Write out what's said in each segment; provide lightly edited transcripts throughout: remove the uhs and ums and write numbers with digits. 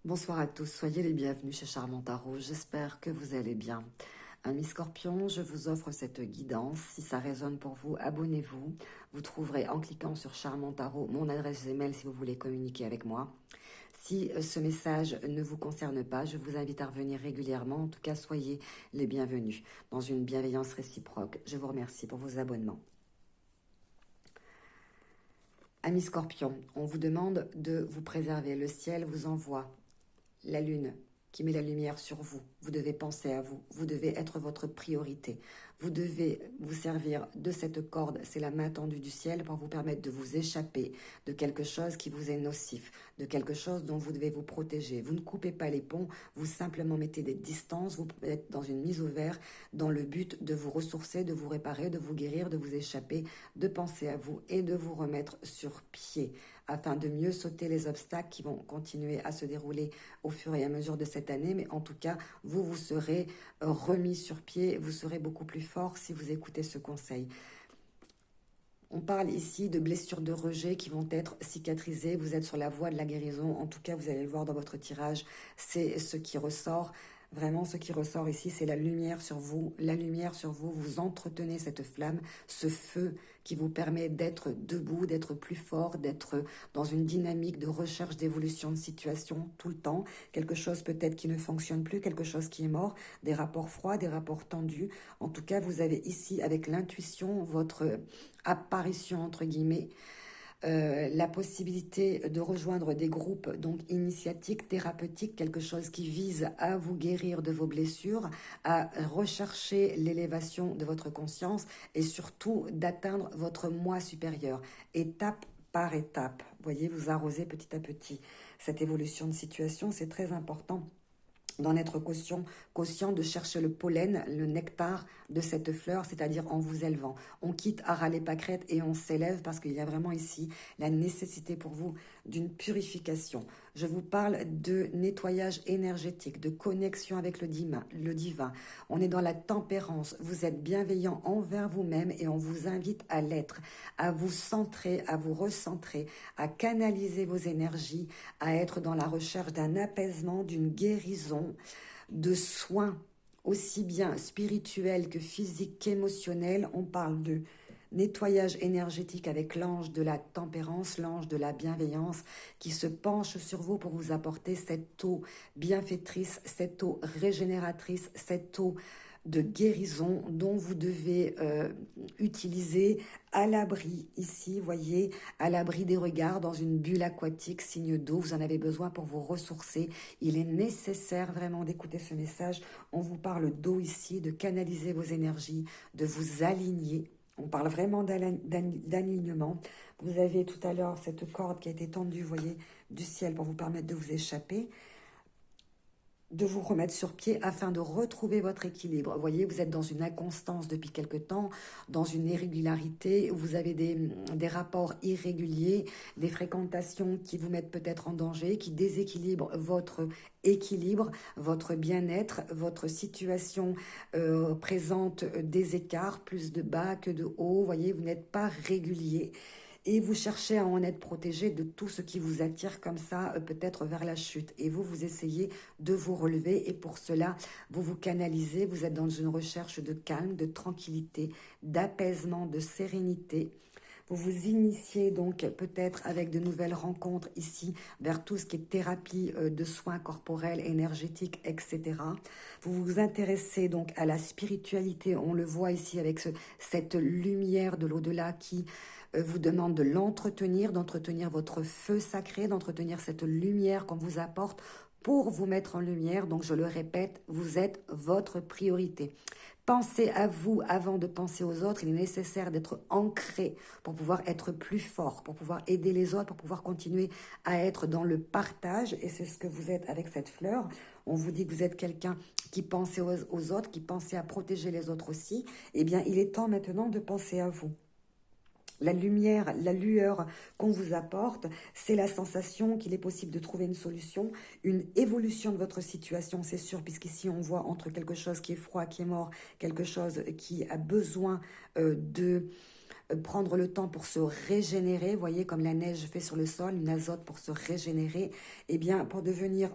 Bonsoir à tous, soyez les bienvenus chez Charmant Tarot, j'espère que vous allez bien. Amis Scorpions, je vous offre cette guidance, si ça résonne pour vous, abonnez-vous. Vous trouverez en cliquant sur Charmant Tarot mon adresse email si vous voulez communiquer avec moi. Si ce message ne vous concerne pas, je vous invite à revenir régulièrement, en tout cas soyez les bienvenus dans une bienveillance réciproque. Je vous remercie pour vos abonnements. Amis Scorpions, on vous demande de vous préserver, le ciel vous envoie la lune qui met la lumière sur vous. Vous devez penser à vous. Vous devez être votre priorité. Vous devez vous servir de cette corde, c'est la main tendue du ciel, pour vous permettre de vous échapper de quelque chose qui vous est nocif, de quelque chose dont vous devez vous protéger. Vous ne coupez pas les ponts, vous simplement mettez des distances, vous êtes dans une mise au vert dans le but de vous ressourcer, de vous réparer, de vous guérir, de vous échapper, de penser à vous et de vous remettre sur pied afin de mieux sauter les obstacles qui vont continuer à se dérouler au fur et à mesure de cette année. Mais en tout cas, vous serez remis sur pied, vous serez beaucoup plus fort si vous écoutez ce conseil. On parle ici de blessures de rejet qui vont être cicatrisées. Vous êtes sur la voie de la guérison. En tout cas, vous allez le voir dans votre tirage. C'est ce qui ressort. Vraiment, ce qui ressort ici, c'est la lumière sur vous. La lumière sur vous, vous entretenez cette flamme, ce feu qui vous permet d'être debout, d'être plus fort, d'être dans une dynamique de recherche, d'évolution de situation tout le temps. Quelque chose peut-être qui ne fonctionne plus, quelque chose qui est mort, des rapports froids, des rapports tendus. En tout cas, vous avez ici, avec l'intuition, votre apparition, entre guillemets, la possibilité de rejoindre des groupes donc initiatiques, thérapeutiques, quelque chose qui vise à vous guérir de vos blessures, à rechercher l'élévation de votre conscience et surtout d'atteindre votre moi supérieur, étape par étape. Vous voyez, vous arrosez petit à petit cette évolution de situation, c'est très important d'en être conscient, de chercher le pollen, le nectar de cette fleur, c'est-à-dire en vous élevant. On quitte à râler pâquerette et on s'élève parce qu'il y a vraiment ici la nécessité pour vous d'une purification. Je vous parle de nettoyage énergétique, de connexion avec le divin. On est dans la tempérance. Vous êtes bienveillant envers vous-même et on vous invite à l'être, à vous centrer, à vous recentrer, à canaliser vos énergies, à être dans la recherche d'un apaisement, d'une guérison, de soins aussi bien spirituels que physiques qu'émotionnels. On parle de nettoyage énergétique avec l'ange de la tempérance, l'ange de la bienveillance qui se penche sur vous pour vous apporter cette eau bienfaitrice, cette eau régénératrice, cette eau de guérison dont vous devez utiliser à l'abri ici, voyez, à l'abri des regards, dans une bulle aquatique, signe d'eau. Vous en avez besoin pour vous ressourcer. Il est nécessaire vraiment d'écouter ce message. On vous parle d'eau ici, de canaliser vos énergies, de vous aligner. On parle vraiment d'alignement. Vous avez tout à l'heure cette corde qui a été tendue, vous voyez, du ciel pour vous permettre de vous échapper, de vous remettre sur pied afin de retrouver votre équilibre. Vous voyez, vous êtes dans une inconstance depuis quelque temps, dans une irrégularité, vous avez des rapports irréguliers, des fréquentations qui vous mettent peut-être en danger, qui déséquilibrent votre équilibre, votre bien-être, votre situation présente des écarts, plus de bas que de haut. Vous voyez, vous n'êtes pas régulier. Et vous cherchez à en être protégé de tout ce qui vous attire comme ça, peut-être vers la chute. Et vous essayez de vous relever et pour cela, vous vous canalisez, vous êtes dans une recherche de calme, de tranquillité, d'apaisement, de sérénité. Vous vous initiez donc peut-être avec de nouvelles rencontres ici vers tout ce qui est thérapie de soins corporels, énergétiques, etc. Vous vous intéressez donc à la spiritualité, on le voit ici avec cette lumière de l'au-delà qui vous demande de l'entretenir, d'entretenir votre feu sacré, d'entretenir cette lumière qu'on vous apporte pour vous mettre en lumière. Donc je le répète, vous êtes votre priorité. Pensez à vous avant de penser aux autres. Il est nécessaire d'être ancré pour pouvoir être plus fort, pour pouvoir aider les autres, pour pouvoir continuer à être dans le partage. Et c'est ce que vous êtes avec cette fleur. On vous dit que vous êtes quelqu'un qui pense aux autres, qui pense à protéger les autres aussi. Eh bien, il est temps maintenant de penser à vous. La lumière, la lueur qu'on vous apporte, c'est la sensation qu'il est possible de trouver une solution, une évolution de votre situation, c'est sûr, puisqu'ici on voit entre quelque chose qui est froid, qui est mort, quelque chose qui a besoin de prendre le temps pour se régénérer, vous voyez, comme la neige fait sur le sol, une azote pour se régénérer, et bien pour devenir...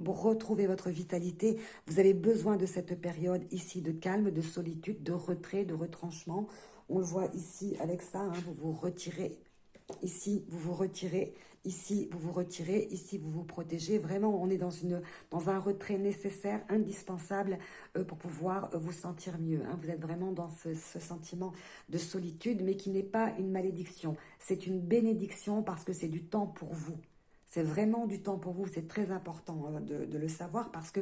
pour retrouver votre vitalité, vous avez besoin de cette période ici de calme, de solitude, de retrait, de retranchement. On le voit ici avec ça, hein, vous vous retirez, ici vous vous retirez, ici vous vous retirez, ici vous vous protégez. Vraiment, on est dans un retrait nécessaire, indispensable pour pouvoir vous sentir mieux. Hein. Vous êtes vraiment dans ce sentiment de solitude, mais qui n'est pas une malédiction. C'est une bénédiction parce que c'est du temps pour vous. C'est vraiment du temps pour vous, c'est très important de le savoir parce que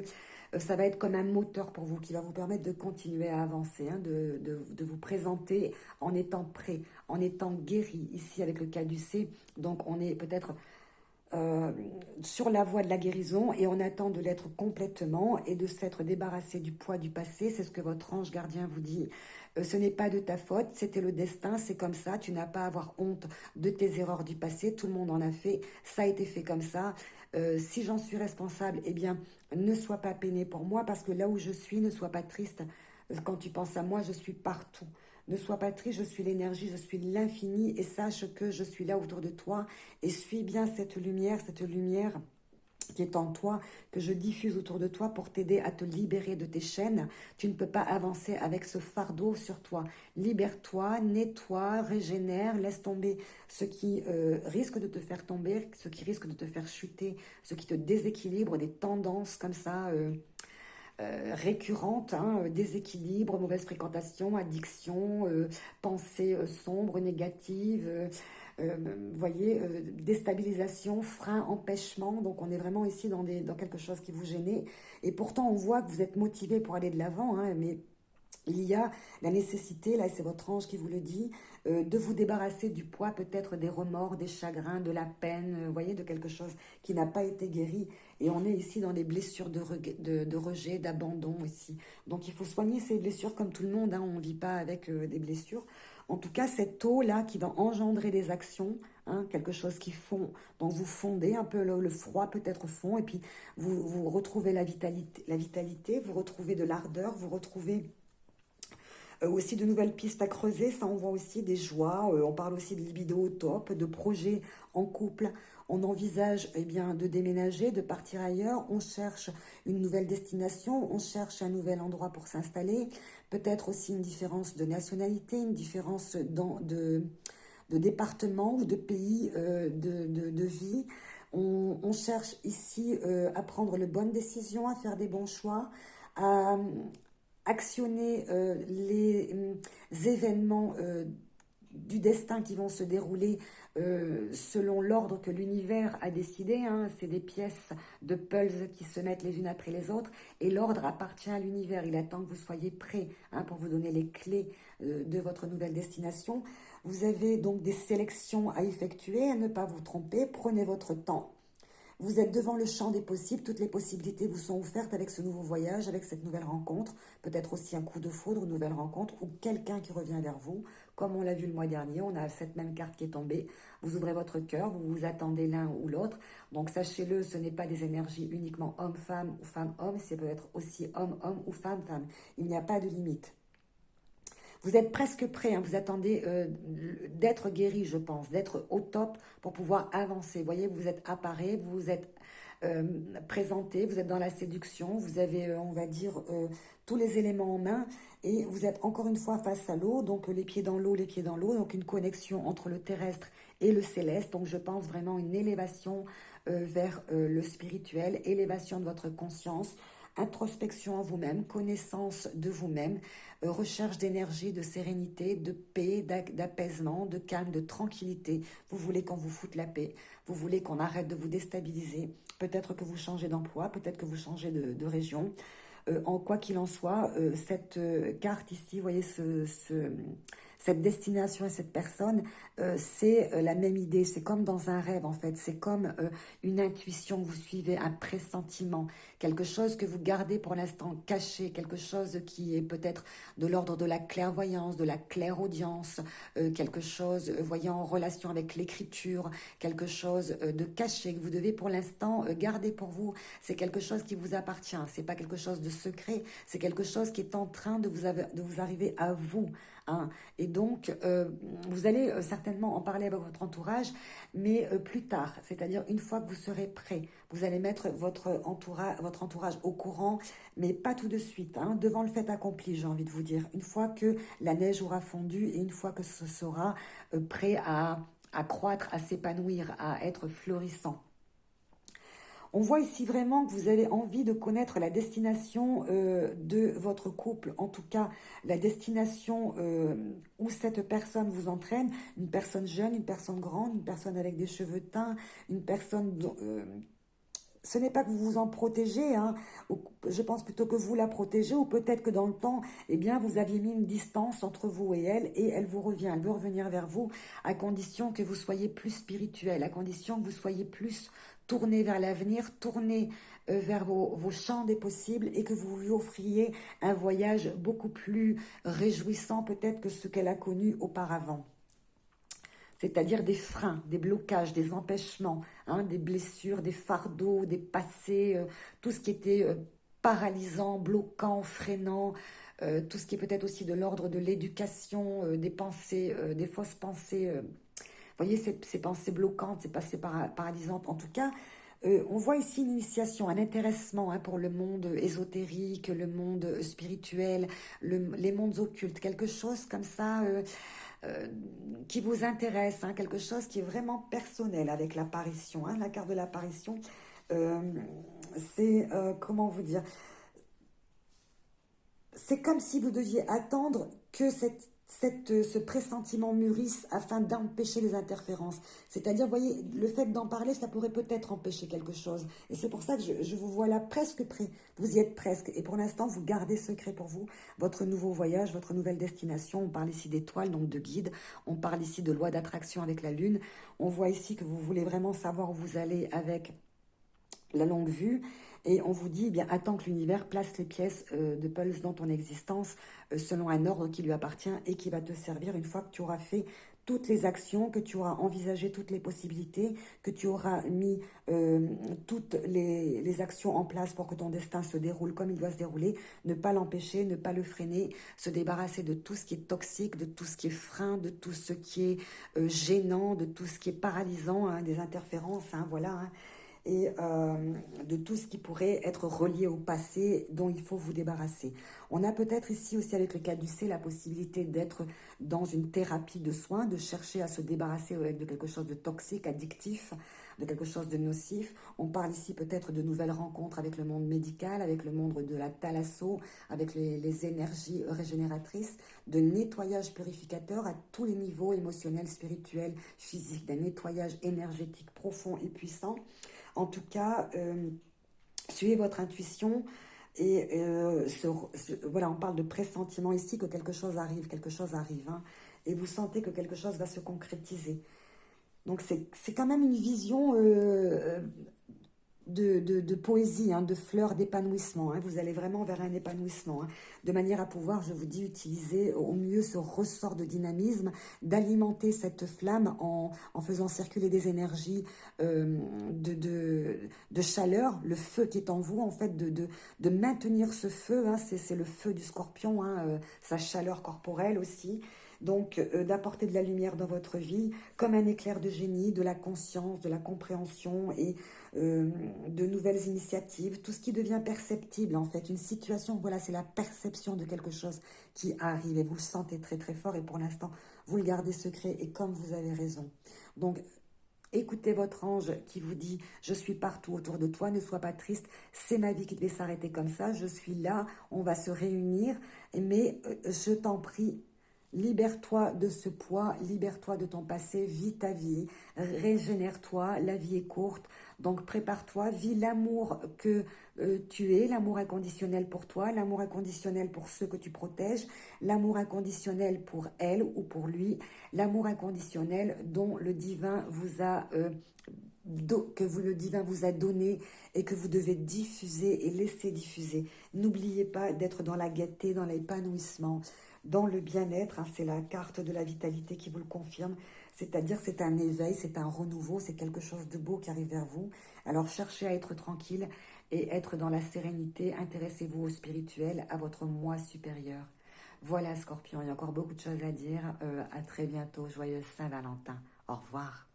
ça va être comme un moteur pour vous qui va vous permettre de continuer à avancer, hein, de vous présenter en étant prêt, en étant guéri, ici avec le caducée. Donc on est peut-être sur la voie de la guérison et on attend de l'être complètement et de s'être débarrassé du poids du passé. C'est ce que votre ange gardien vous dit. Ce n'est pas de ta faute, c'était le destin, c'est comme ça. Tu n'as pas à avoir honte de tes erreurs du passé. Tout le monde en a fait. Ça a été fait comme ça. Si j'en suis responsable, eh bien, ne sois pas peiné pour moi parce que là où je suis, ne sois pas triste. Quand tu penses à moi, je suis partout. Ne sois pas triste, je suis l'énergie, je suis l'infini et sache que je suis là autour de toi et suis bien cette lumière qui est en toi, que je diffuse autour de toi pour t'aider à te libérer de tes chaînes. Tu ne peux pas avancer avec ce fardeau sur toi. Libère-toi, nettoie, régénère, laisse tomber ce qui risque de te faire tomber, ce qui risque de te faire chuter, ce qui te déséquilibre, des tendances comme ça... récurrentes, hein, déséquilibre, mauvaise fréquentation, addiction, pensées sombres, négatives, voyez, déstabilisation, frein, empêchement. Donc on est vraiment ici dans quelque chose qui vous gêne. Et pourtant on voit que vous êtes motivé pour aller de l'avant, hein, mais il y a la nécessité, là c'est votre ange qui vous le dit, de vous débarrasser du poids, peut-être des remords, des chagrins, de la peine, vous voyez, de quelque chose qui n'a pas été guéri. Et on est ici dans les blessures de rejet, d'abandon ici. Donc il faut soigner ces blessures comme tout le monde, hein, on ne vit pas avec des blessures. En tout cas, cette eau-là qui va engendrer des actions, hein, quelque chose qui fond, donc vous fondez un peu le froid peut-être fond, et puis vous retrouvez la vitalité, vous retrouvez de l'ardeur, vous retrouvez aussi de nouvelles pistes à creuser, ça on voit aussi des joies, on parle aussi de libido au top, de projets en couple, on envisage eh bien, de déménager, de partir ailleurs, on cherche une nouvelle destination, on cherche un nouvel endroit pour s'installer, peut-être aussi une différence de nationalité, une différence de département ou de pays de vie. On cherche ici à prendre les bonnes décisions, à faire des bons choix, à actionner les événements du destin qui vont se dérouler selon l'ordre que l'univers a décidé. Hein. C'est des pièces de puzzle qui se mettent les unes après les autres et l'ordre appartient à l'univers. Il attend que vous soyez prêts, hein, pour vous donner les clés de votre nouvelle destination. Vous avez donc des sélections à effectuer, à ne pas vous tromper. Prenez votre temps. Vous êtes devant le champ des possibles, toutes les possibilités vous sont offertes avec ce nouveau voyage, avec cette nouvelle rencontre, peut-être aussi un coup de foudre, une nouvelle rencontre, ou quelqu'un qui revient vers vous, comme on l'a vu le mois dernier, on a cette même carte qui est tombée, vous ouvrez votre cœur, vous vous attendez l'un ou l'autre, donc sachez-le, ce n'est pas des énergies uniquement homme-femme ou femme-homme, c'est peut être aussi homme-homme ou femme-femme, il n'y a pas de limite. Vous êtes presque prêt, hein, vous attendez d'être guéri, je pense, d'être au top pour pouvoir avancer. Vous voyez, vous êtes appareil, vous vous êtes présenté, vous êtes dans la séduction, vous avez, on va dire, tous les éléments en main et vous êtes encore une fois face à l'eau, donc les pieds dans l'eau, donc une connexion entre le terrestre et le céleste. Donc je pense vraiment une élévation vers le spirituel, élévation de votre conscience, introspection en vous-même, connaissance de vous-même, recherche d'énergie, de sérénité, de paix, d'apaisement, de calme, de tranquillité. Vous voulez qu'on vous foute la paix, vous voulez qu'on arrête de vous déstabiliser. Peut-être que vous changez d'emploi, peut-être que vous changez de région. En quoi qu'il en soit, cette carte ici, vous voyez, cette destination et cette personne, c'est la même idée. C'est comme dans un rêve, en fait. C'est comme une intuition que vous suivez, un pressentiment, quelque chose que vous gardez pour l'instant caché, quelque chose qui est peut-être de l'ordre de la clairvoyance, de la clairaudience, quelque chose, voyez, en relation avec l'écriture, quelque chose de caché que vous devez pour l'instant garder pour vous. C'est quelque chose qui vous appartient. C'est pas quelque chose de secret. C'est quelque chose qui est en train de vous arriver à vous, hein. Et donc, vous allez certainement en parler avec votre entourage, mais plus tard, c'est-à-dire une fois que vous serez prêt, vous allez mettre votre entourage au courant, mais pas tout de suite, hein, devant le fait accompli, j'ai envie de vous dire. Une fois que la neige aura fondu et une fois que ce sera prêt à croître, à s'épanouir, à être florissant. On voit ici vraiment que vous avez envie de connaître la destination de votre couple, en tout cas la destination où cette personne vous entraîne, une personne jeune, une personne grande, une personne avec des cheveux teints, une personne... ce n'est pas que vous vous en protégez, hein, je pense plutôt que vous la protégez, ou peut-être que dans le temps, eh bien, vous aviez mis une distance entre vous et elle vous revient, elle veut revenir vers vous, à condition que vous soyez plus spirituel, à condition que vous soyez plus tourné vers l'avenir, tourné vers vos champs des possibles, et que vous lui offriez un voyage beaucoup plus réjouissant peut-être que ce qu'elle a connu auparavant. C'est-à-dire des freins, des blocages, des empêchements, hein, des blessures, des fardeaux, des passés, tout ce qui était paralysant, bloquant, freinant, tout ce qui est peut-être aussi de l'ordre de l'éducation, des pensées, des fausses pensées. Vous voyez, ces pensées bloquantes, ces pensées paralysantes. En tout cas, on voit ici une initiation, un intéressement, hein, pour le monde ésotérique, le monde spirituel, les mondes occultes, quelque chose comme ça euh, qui vous intéresse, hein, quelque chose qui est vraiment personnel avec l'apparition, hein, la carte de l'apparition. euh, c'est, comment vous dire, c'est comme si vous deviez attendre que ce pressentiment mûrisse afin d'empêcher les interférences. C'est-à-dire, vous voyez, le fait d'en parler, ça pourrait peut-être empêcher quelque chose. Et c'est pour ça que je vous vois là presque prêt. Vous y êtes presque. Et pour l'instant, vous gardez secret pour vous votre nouveau voyage, votre nouvelle destination. On parle ici d'étoiles, donc de guides. On parle ici de loi d'attraction avec la Lune. On voit ici que vous voulez vraiment savoir où vous allez avec la longue vue, et on vous dit, eh bien, attends que l'univers place les pièces de puzzle dans ton existence selon un ordre qui lui appartient et qui va te servir une fois que tu auras fait toutes les actions, que tu auras envisagé toutes les possibilités, que tu auras mis toutes les actions en place pour que ton destin se déroule comme il doit se dérouler, ne pas l'empêcher, ne pas le freiner, se débarrasser de tout ce qui est toxique, de tout ce qui est frein, de tout ce qui est gênant, de tout ce qui est paralysant, hein, des interférences, hein, voilà, hein, et de tout ce qui pourrait être relié au passé dont il faut vous débarrasser. On a peut-être ici aussi avec le caducée la possibilité d'être dans une thérapie de soins, de chercher à se débarrasser de quelque chose de toxique, addictif, de quelque chose de nocif. On parle ici peut-être de nouvelles rencontres avec le monde médical, avec le monde de la thalasso, avec les énergies régénératrices, de nettoyage purificateur à tous les niveaux émotionnels, spirituels, physiques, d'un nettoyage énergétique profond et puissant. En tout cas, suivez votre intuition et voilà, on parle de pressentiment ici, que quelque chose arrive, hein, et vous sentez que quelque chose va se concrétiser. Donc c'est quand même une vision de poésie, hein, de fleurs d'épanouissement, hein. Vous allez vraiment vers un épanouissement, hein, de manière à pouvoir, je vous dis, utiliser au mieux ce ressort de dynamisme, d'alimenter cette flamme en faisant circuler des énergies de chaleur, le feu qui est en vous, en fait, de maintenir ce feu, hein, c'est le feu du scorpion, hein, sa chaleur corporelle aussi. Donc, d'apporter de la lumière dans votre vie, comme un éclair de génie, de la conscience, de la compréhension et de nouvelles initiatives, tout ce qui devient perceptible en fait, une situation, voilà, c'est la perception de quelque chose qui arrive et vous le sentez très très fort et pour l'instant, vous le gardez secret et comme vous avez raison. Donc, écoutez votre ange qui vous dit « Je suis partout autour de toi, ne sois pas triste, c'est ma vie qui devait s'arrêter comme ça, je suis là, on va se réunir, mais je t'en prie, libère-toi de ce poids, libère-toi de ton passé, vis ta vie, régénère-toi, la vie est courte, donc prépare-toi, vis l'amour que tu es, l'amour inconditionnel pour toi, l'amour inconditionnel pour ceux que tu protèges, l'amour inconditionnel pour elle ou pour lui, l'amour inconditionnel dont le divin vous a... le divin vous a donné et que vous devez diffuser et laisser diffuser. N'oubliez pas d'être dans la gaieté, dans l'épanouissement, dans le bien-être, hein, c'est la carte de la vitalité qui vous le confirme, c'est-à-dire c'est un éveil, c'est un renouveau, c'est quelque chose de beau qui arrive vers vous. Alors cherchez à être tranquille et être dans la sérénité, intéressez-vous au spirituel, à votre moi supérieur. Voilà, Scorpion, il y a encore beaucoup de choses à dire. À très bientôt. Joyeuse Saint-Valentin. Au revoir.